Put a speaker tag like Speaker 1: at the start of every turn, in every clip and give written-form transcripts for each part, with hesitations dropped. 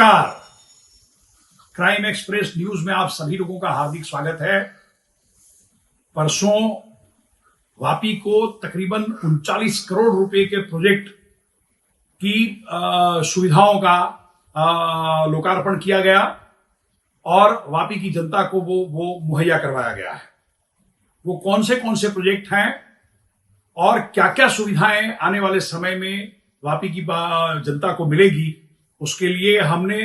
Speaker 1: नमस्कार। Crime express news में आप सभी लोगों का हार्दिक स्वागत है। परसों वापी को तकरीबन 39 करोड़ रुपए के प्रोजेक्ट की सुविधाओं का लोकार्पण किया गया और वापी की जनता को वो मुहैया करवाया गया है। वो कौन से प्रोजेक्ट हैं और क्या क्या सुविधाएं आने वाले समय में वापी की जनता को मिलेगी, उसके लिए हमने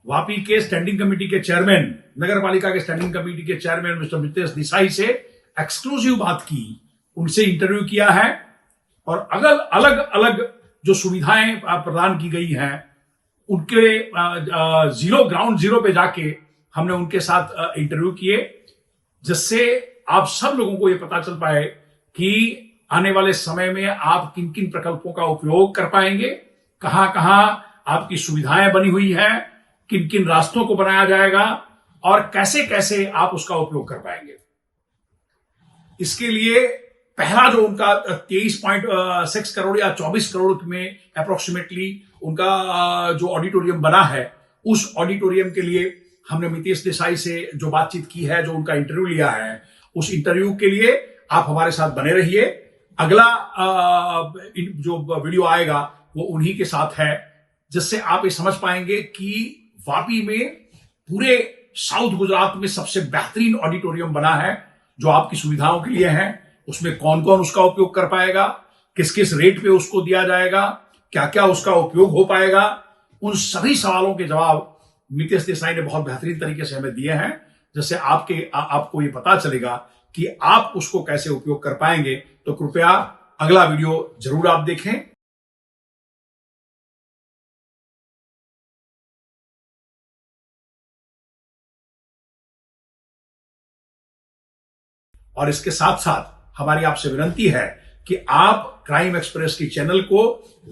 Speaker 1: वापी के स्टैंडिंग कमेटी के चेयरमैन, नगर पालिका के स्टैंडिंग कमेटी के चेयरमैन मिस्टर मितेश देसाई से एक्सक्लूसिव बात की, उनसे इंटरव्यू किया है और अलग अलग जो सुविधाएं प्रदान की गई हैं उनके ग्राउंड जीरो पे जाके हमने उनके साथ इंटरव्यू किए, जिससे आप सब लोगों को ये पता चल पाए कि आने वाले समय में आप किन किन प्रकल्पों का उपयोग कर पाएंगे, कहां कहां आपकी सुविधाएं बनी हुई है, किन किन रास्तों को बनाया जाएगा और कैसे कैसे आप उसका उपयोग कर पाएंगे। इसके लिए पहला जो उनका 23.6 करोड़ या 24 करोड़ में अप्रोक्सीमेटली उनका जो ऑडिटोरियम बना है, उस ऑडिटोरियम के लिए हमने मितेश देसाई से जो बातचीत की है, जो उनका इंटरव्यू लिया है, उस इंटरव्यू के लिए आप हमारे साथ बने रहिए। अगला जो वीडियो आएगा वो उन्हीं के साथ है, जिससे आप ये समझ पाएंगे कि वापी में पूरे साउथ गुजरात में सबसे बेहतरीन ऑडिटोरियम बना है जो आपकी सुविधाओं के लिए है। उसमें कौन कौन उसका उपयोग कर पाएगा, किस किस रेट पे उसको दिया जाएगा, क्या क्या उसका उपयोग हो पाएगा, उन सभी सवालों के जवाब मितेश देसाई ने बहुत बेहतरीन तरीके से हमें दिए हैं, जिससे आपको ये पता चलेगा कि आप उसको कैसे उपयोग कर पाएंगे। तो कृपया अगला वीडियो जरूर आप देखें। और इसके साथ साथ हमारी आपसे विनंती है कि आप क्राइम एक्सप्रेस की चैनल को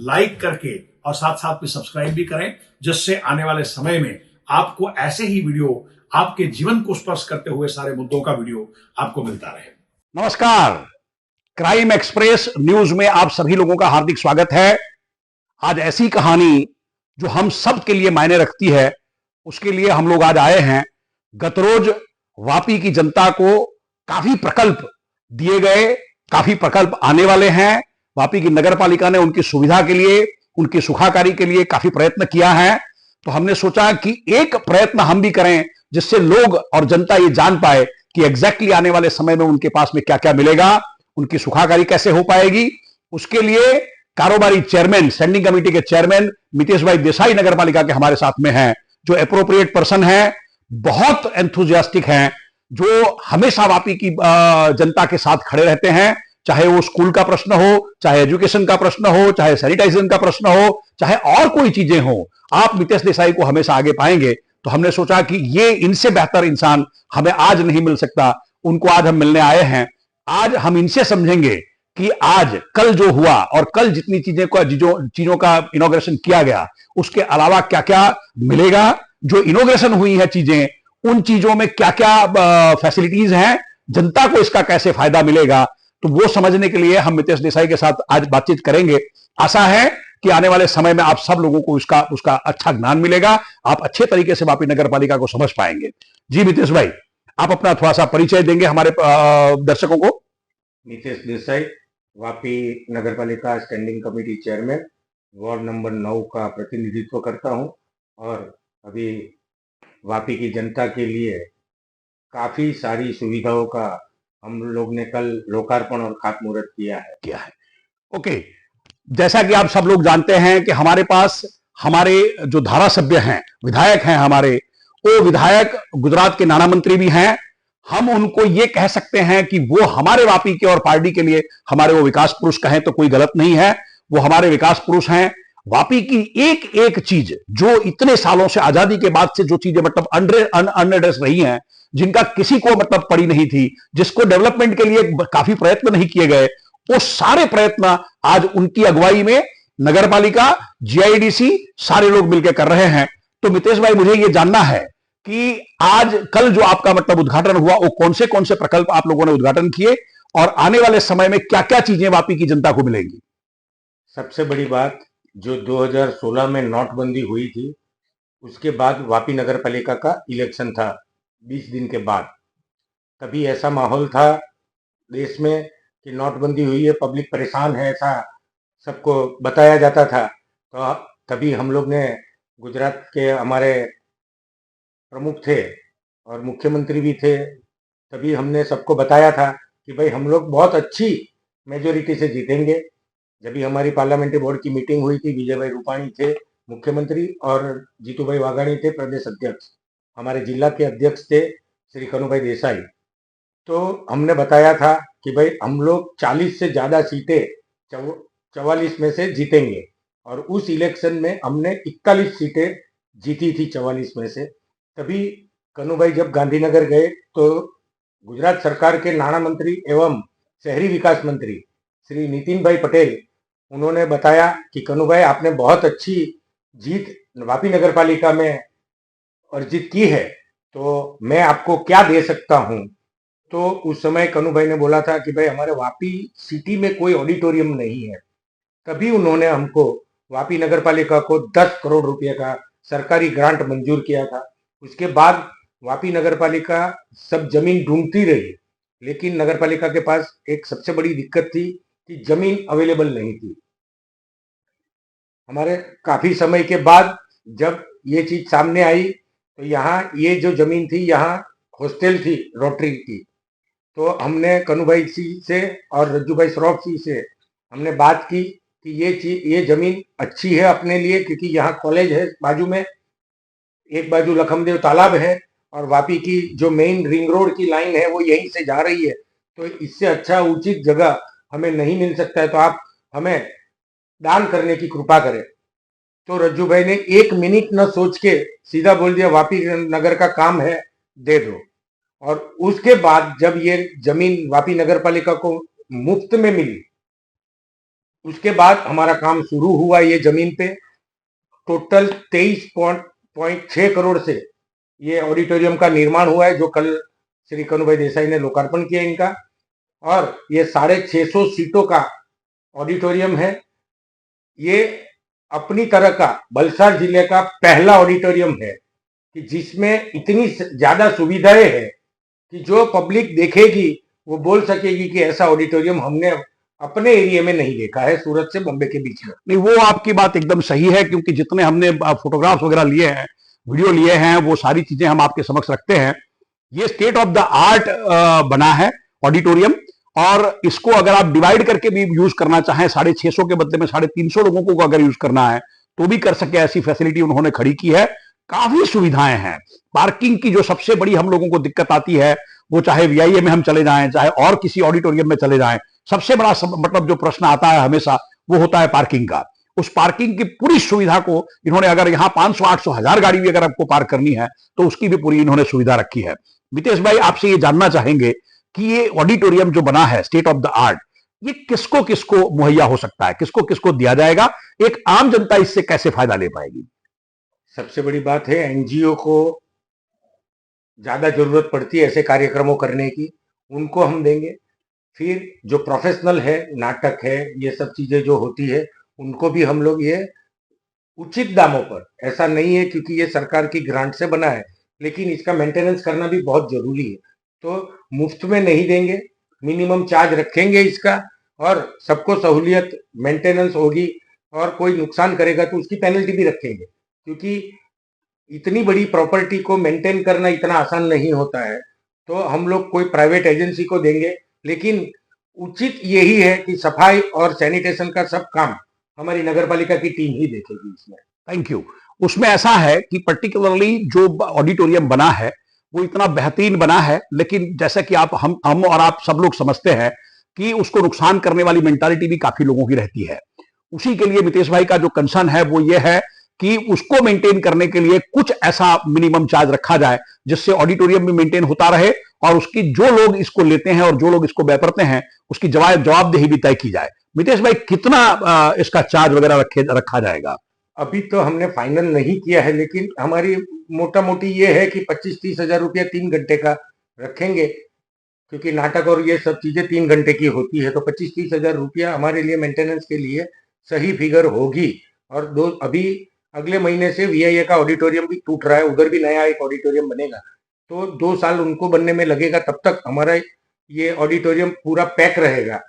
Speaker 1: लाइक करके और साथ साथ में सब्सक्राइब भी करें, जिससे आने वाले समय में आपको ऐसे ही वीडियो, आपके जीवन को स्पर्श करते हुए सारे मुद्दों का वीडियो आपको मिलता रहे।
Speaker 2: नमस्कार, क्राइम एक्सप्रेस न्यूज में आप सभी लोगों का हार्दिक स्वागत है। आज ऐसी कहानी जो हम सब के लिए मायने रखती है, उसके लिए हम लोग आज आए हैं। गत रोज वापी की जनता को काफी प्रकल्प दिए गए, काफी प्रकल्प आने वाले हैं। वापी की नगर पालिका ने उनकी सुविधा के लिए, उनकी सुखाकारी के लिए काफी प्रयत्न किया है। तो हमने सोचा कि एक प्रयत्न हम भी करें, जिससे लोग और जनता ये जान पाए कि एग्जैक्टली आने वाले समय में उनके पास में क्या क्या मिलेगा, उनकी सुखाकारी कैसे हो पाएगी। उसके लिए कारोबारी चेयरमैन, स्टैंडिंग कमेटी के चेयरमैन मितेश भाई देसाई नगर पालिका के हमारे साथ में हैं, जो एप्रोप्रिएट पर्सन है, बहुत एंथुजियास्टिक हैं, जो हमेशा वापी की जनता के साथ खड़े रहते हैं। चाहे वो स्कूल का प्रश्न हो, चाहे एजुकेशन का प्रश्न हो, चाहे सैनिटाइजेशन का प्रश्न हो, चाहे और कोई चीजें हो, आप मितेश देसाई को हमेशा आगे पाएंगे। तो हमने सोचा कि ये इनसे बेहतर इंसान हमें आज नहीं मिल सकता, उनको आज हम मिलने आए हैं। आज हम इनसे समझेंगे कि आज कल जो हुआ और कल जितनी चीजों का इनॉग्रेशन किया गया, उसके अलावा क्या क्या मिलेगा। जो इनॉग्रेशन हुई है चीजें, उन चीजों में क्या क्या फैसिलिटीज हैं, जनता को इसका कैसे फायदा मिलेगा, तो वो समझने के लिए हम मितेश देसाई के साथ आज बातचीत करेंगे। आशा है कि आने वाले समय में आप सब लोगों को उसका अच्छा ज्ञान मिलेगा, आप अच्छे तरीके से वापी नगर पालिका को समझ पाएंगे। जी मितेश भाई, आप अपना थोड़ा सा परिचय देंगे हमारे दर्शकों को।
Speaker 3: मितेश देसाई, वापी नगर पालिका standing committee chairman, ward number 9 का प्रतिनिधित्व करता हूं और अभी वापी की जनता के लिए काफी सारी सुविधाओं का हम लोग ने कल लोकार्पण और खातमुहूर्त किया है।
Speaker 2: ओके, जैसा कि आप सब लोग जानते हैं कि हमारे पास हमारे जो धारासभ्य हैं, विधायक हैं हमारे, वो विधायक गुजरात के नाना मंत्री भी हैं। हम उनको ये कह सकते हैं कि वो हमारे वापी के और पार्टी के लिए हमारे वो विकास पुरुष कहें तो कोई गलत नहीं है। वो हमारे विकास पुरुष हैं। वापी की एक एक चीज जो इतने सालों से, आजादी के बाद से जो चीजें मतलब अनएड्रेस रही हैं, जिनका किसी को मतलब पड़ी नहीं थी, जिसको डेवलपमेंट के लिए काफी प्रयत्न नहीं किए गए, वो सारे प्रयत्न आज उनकी अगुवाई में नगर पालिका, जीआईडीसी, सारे लोग मिलकर कर रहे हैं। तो मितेश भाई, मुझे ये जानना है कि आज कल जो आपका मतलब उद्घाटन हुआ, वो कौन से प्रकल्प आप लोगों ने उद्घाटन किए और आने वाले समय में क्या क्या चीजें वापी की जनता को मिलेंगी।
Speaker 3: सबसे बड़ी बात, जो 2016 में नोटबंदी हुई थी, उसके बाद वापी नगर पालिका का इलेक्शन था 20 दिन के बाद। तभी ऐसा माहौल था देश में कि नोटबंदी हुई है, पब्लिक परेशान है, ऐसा सबको बताया जाता था। तो तभी हम लोग ने, गुजरात के हमारे प्रमुख थे और मुख्यमंत्री भी थे, तभी हमने सबको बताया था कि भाई हम लोग बहुत अच्छी मेजोरिटी से जीतेंगे। जब भी हमारी पार्लियामेंट्री बोर्ड की मीटिंग हुई थी, विजय भाई रूपाणी थे मुख्यमंत्री और जीतू भाई वाघाणी थे प्रदेश अध्यक्ष, हमारे जिला के अध्यक्ष थे श्री कनुभाई देसाई। तो हमने बताया था कि भाई हम लोग 40 से ज्यादा सीटें 44 में से जीतेंगे, और उस इलेक्शन में हमने 41 सीटें जीती थी 44 में से। तभी कनुभाई जब गांधीनगर गए तो गुजरात सरकार के नाणा मंत्री एवं शहरी विकास मंत्री श्री नितिन भाई पटेल, उन्होंने बताया कि कनुभाई आपने बहुत अच्छी जीत वापी नगर पालिका में अर्जित की है, तो मैं आपको क्या दे सकता हूं। तो उस समय कनुभाई ने बोला था कि भाई हमारे वापी सिटी में कोई ऑडिटोरियम नहीं है। तभी उन्होंने हमको वापी नगर पालिका को 10 करोड़ रुपए का सरकारी ग्रांट मंजूर किया था। उसके बाद वापी नगर पालिका सब जमीन ढूंढती रही, लेकिन नगर पालिका के पास एक सबसे बड़ी दिक्कत थी कि जमीन अवेलेबल नहीं थी। हमारे काफी समय के बाद जब ये चीज सामने आई, तो यहाँ ये जो जमीन थी, यहाँ हॉस्टल थी रोटरी की। तो हमने कनुभाई जी से और रज्जू भाई श्रॉफ जी से हमने बात की कि ये जमीन अच्छी है अपने लिए, क्योंकि यहाँ कॉलेज है बाजू में, एक बाजू लखमदेव तालाब है और वापी की जो मेन रिंग रोड की लाइन है वो यहीं से जा रही है। तो इससे अच्छा उचित जगह हमें नहीं मिल सकता है, तो आप हमें दान करने की कृपा करें। तो रज्जू भाई ने 1 मिनट न सोच के सीधा बोल दिया, वापी नगर का काम है, दे दो। और उसके बाद जब ये जमीन वापी नगर पालिका को मुफ्त में मिली, उसके बाद हमारा काम शुरू हुआ। ये जमीन पे टोटल 23.6 करोड़ से ये ऑडिटोरियम का निर्माण हुआ है, जो कल श्री कनुभाई देसाई ने लोकार्पण किया इनका। और ये 650 सीटों का ऑडिटोरियम है। ये अपनी तरह का वलसाड जिले का पहला ऑडिटोरियम है कि जिसमें इतनी ज्यादा सुविधाएं हैं कि जो पब्लिक देखेगी वो बोल सकेगी कि ऐसा ऑडिटोरियम हमने अपने एरिया में नहीं देखा है, सूरत से बॉम्बे के बीच में।
Speaker 2: नहीं, वो आपकी बात एकदम सही है, क्योंकि जितने हमने फोटोग्राफ्स वगैरह लिए हैं, वीडियो लिए हैं, वो सारी चीजें हम आपके समक्ष रखते हैं। ये स्टेट ऑफ द आर्ट बना है ऑडिटोरियम, और इसको अगर आप डिवाइड करके भी यूज करना चाहें, 650 के बदले में 350 लोगों को अगर यूज करना है तो भी कर सके, ऐसी फैसिलिटी उन्होंने खड़ी की है। काफी सुविधाएं हैं। पार्किंग की जो सबसे बड़ी हम लोगों को दिक्कत आती है, वो चाहे वीआईए में हम चले जाएं, चाहे और किसी ऑडिटोरियम में चले जाएं, सबसे बड़ा मतलब जो प्रश्न आता है हमेशा, वो होता है पार्किंग का। उस पार्किंग की पूरी सुविधा को इन्होंने, अगर यहां 500, 800, 1000 गाड़ी भी अगर आपको पार्क करनी है तो उसकी भी पूरी इन्होंने सुविधा रखी है। मितेश भाई, आपसे ये जानना चाहेंगे कि ये ऑडिटोरियम जो बना है स्टेट ऑफ द आर्ट, ये किसको किसको मुहैया हो सकता है, किसको किसको दिया जाएगा, एक आम जनता इससे कैसे फायदा ले पाएगी?
Speaker 3: सबसे बड़ी बात है, एनजीओ को ज्यादा जरूरत पड़ती है ऐसे कार्यक्रमों करने की, उनको हम देंगे। फिर जो प्रोफेशनल है, नाटक है, ये सब चीजें जो होती है, उनको भी हम लोग ये उचित दामों पर, ऐसा नहीं है क्योंकि ये सरकार की ग्रांट से बना है, लेकिन इसका मेंटेनेंस करना भी बहुत जरूरी है, तो मुफ्त में नहीं देंगे, मिनिमम चार्ज रखेंगे इसका, और सबको सहूलियत, मेंटेनेंस होगी, और कोई नुकसान करेगा तो उसकी पेनल्टी भी रखेंगे, क्योंकि इतनी बड़ी प्रॉपर्टी को मेंटेन करना इतना आसान नहीं होता है। तो हम लोग कोई प्राइवेट एजेंसी को देंगे, लेकिन उचित यही है कि सफाई और सैनिटेशन का सब काम हमारी नगर पालिका की टीम ही देखेगी इसमें।
Speaker 2: Thank you. उसमें ऐसा है कि पर्टिकुलरली जो ऑडिटोरियम बना है वो इतना बेहतरीन बना है, लेकिन जैसा कि आप हम और आप सब लोग समझते हैं कि उसको नुकसान करने वाली मेंटालिटी भी काफी लोगों की रहती है। उसी के लिए मितेश भाई का जो कंसर्न है वो ये है कि उसको मेंटेन करने के लिए कुछ ऐसा मिनिमम चार्ज रखा जाए जिससे ऑडिटोरियम भी मेंटेन होता रहे, और उसकी जो लोग इसको लेते हैं और जो लोग इसको व्यापरते हैं उसकी जवाबदेही भी तय की जाए। मितेश भाई, कितना इसका चार्ज वगैरह रखा जाएगा?
Speaker 3: अभी तो हमने फाइनल नहीं किया है, लेकिन हमारी मोटा मोटी ये है कि 25-30 हजार रुपया 3 घंटे का रखेंगे, क्योंकि नाटक और ये सब चीजें 3 घंटे की होती है, तो 25-30 हजार रुपया हमारे लिए मेंटेनेंस के लिए सही फिगर होगी। और अभी अगले महीने से VIA का ऑडिटोरियम भी टूट रहा है, उधर भी नया एक ऑडिटोरियम बनेगा, तो 2 साल उनको बनने में लगेगा, तब तक हमारा ये ऑडिटोरियम पूरा पैक रहेगा।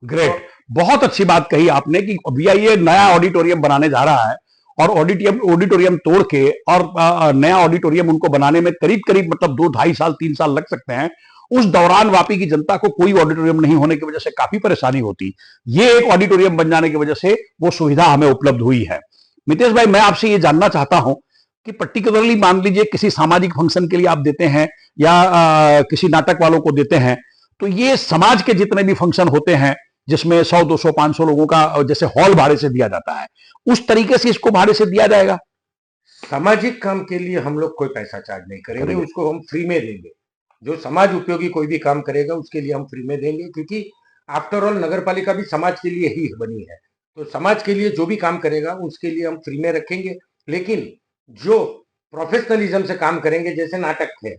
Speaker 2: ग्रेट, बहुत अच्छी बात कही आपने कि VIA नया ऑडिटोरियम बनाने जा रहा है और ऑडिटोरियम तोड़ के और नया ऑडिटोरियम उनको बनाने में करीब करीब मतलब 2-2.5 साल 3 साल लग सकते हैं। उस दौरान वापी की जनता को कोई ऑडिटोरियम नहीं होने की वजह से काफी परेशानी होती। ये एक ऑडिटोरियम बन जाने की वजह से वो सुविधा हमें उपलब्ध हुई है। मितेश भाई, मैं आपसे ये जानना चाहता हूं कि पर्टिकुलरली मान लीजिए किसी सामाजिक फंक्शन के लिए आप देते हैं या किसी नाटक वालों को देते हैं, तो ये समाज के जितने भी फंक्शन होते हैं जिसमें 100, 200, 500 लोगों का जैसे हॉल भाड़े से दिया जाता है, उस तरीके से इसको भाड़े से दिया जाएगा?
Speaker 3: सामाजिक काम के लिए हम लोग कोई पैसा चार्ज नहीं करेंगे, उसको हम फ्री में देंगे। जो समाज उपयोगी कोई भी काम करेगा उसके लिए हम फ्री में देंगे, क्योंकि आफ्टर ऑल नगर पालिका भी समाज के लिए ही बनी है। तो समाज के लिए जो भी काम करेगा उसके लिए हम फ्री में रखेंगे। लेकिन जो प्रोफेशनलिज्म से काम करेंगे, जैसे नाटक थे,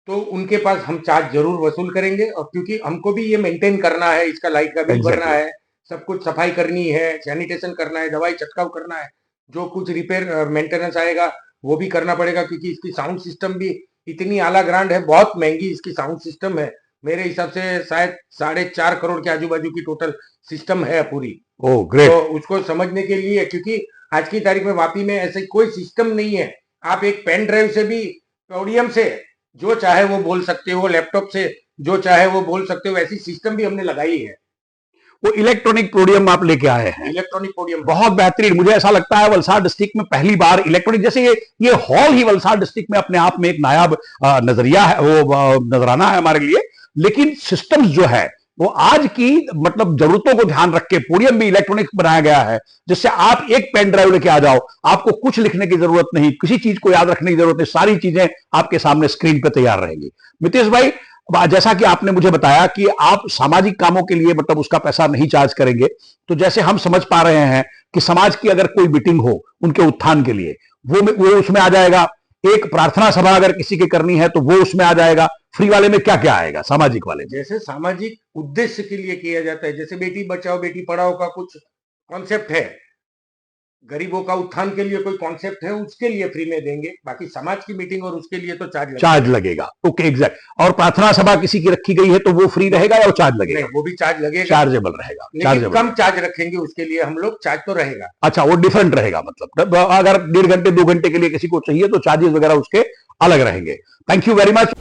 Speaker 3: तो उनके पास हम चार्ज जरूर वसूल करेंगे। और क्योंकि हमको भी ये मेंटेन करना है, इसका लाइट का बिल भरना है, सब कुछ सफाई करनी है, सैनिटेशन करना है, दवाई छटकाव करना है, जो कुछ रिपेयर मेंटेनेंस आएगा वो भी करना पड़ेगा, क्योंकि इसकी साउंड सिस्टम भी इतनी आला ग्रांड है, बहुत महंगी इसकी साउंड सिस्टम है। मेरे हिसाब से शायद 4.5 करोड़ के आजू बाजू की टोटल सिस्टम है पूरी।
Speaker 2: Oh great.
Speaker 3: तो उसको समझने के लिए, क्योंकि आज की तारीख में वापी में ऐसे कोई सिस्टम नहीं है। आप एक पेन ड्राइव से भी, पोडियम से जो चाहे वो बोल सकते हो, लैपटॉप से जो चाहे वो बोल सकते हो, ऐसी सिस्टम भी हमने लगाई है।
Speaker 2: वो इलेक्ट्रॉनिक पोडियम आप लेके आए हैं,
Speaker 3: इलेक्ट्रॉनिक पोडियम
Speaker 2: बहुत बेहतरीन। मुझे ऐसा लगता है वलसाड डिस्ट्रिक्ट में पहली बार इलेक्ट्रॉनिक, जैसे ये हॉल ही वलसाड डिस्ट्रिक्ट में अपने आप में एक नायाब नजरिया है, वो नजराना है हमारे लिए। लेकिन सिस्टम्स जो है वो आज की मतलब जरूरतों को ध्यान रख के पोडियम भी इलेक्ट्रॉनिक बनाया गया है, जिससे आप एक पेन ड्राइव लेके आ जाओ, आपको कुछ लिखने की जरूरत नहीं, किसी चीज को याद रखने की जरूरत नहीं, सारी चीजें आपके सामने स्क्रीन पे तैयार रहेंगी। मितेश भाई, जैसा कि आपने मुझे बताया कि आप सामाजिक कामों के लिए मतलब उसका पैसा नहीं चार्ज करेंगे, तो जैसे हम समझ पा रहे हैं कि समाज की अगर कोई मीटिंग हो उनके उत्थान के लिए, वो उसमें आ जाएगा। एक प्रार्थना सभा अगर किसी की करनी है तो वो उसमें आ जाएगा। फ्री वाले में क्या क्या आएगा सामाजिक वाले में?
Speaker 3: जैसे सामाजिक उद्देश्य के लिए किया जाता है, जैसे बेटी बचाओ बेटी पढ़ाओ का कुछ कॉन्सेप्ट है, गरीबों का उत्थान के लिए कोई कॉन्सेप्ट है, उसके लिए फ्री में देंगे। बाकी समाज की मीटिंग और उसके लिए तो
Speaker 2: चार्ज लगेगा। Okay, exact. और प्रार्थना सभा किसी की रखी गई है तो वो फ्री रहेगा या वो चार्ज लगेगा?
Speaker 3: नहीं, वो भी चार्ज लगेगा,
Speaker 2: चार्जेबल रहेगा।
Speaker 3: लेकिन कम चार्ज रखेंगे उसके लिए हम लोग, चार्ज तो रहेगा।
Speaker 2: अच्छा, वो डिफरेंट रहेगा, मतलब अगर 1.5 घंटे 2 घंटे के लिए किसी को चाहिए तो चार्जेस वगैरह उसके अलग रहेंगे। Thank you very much.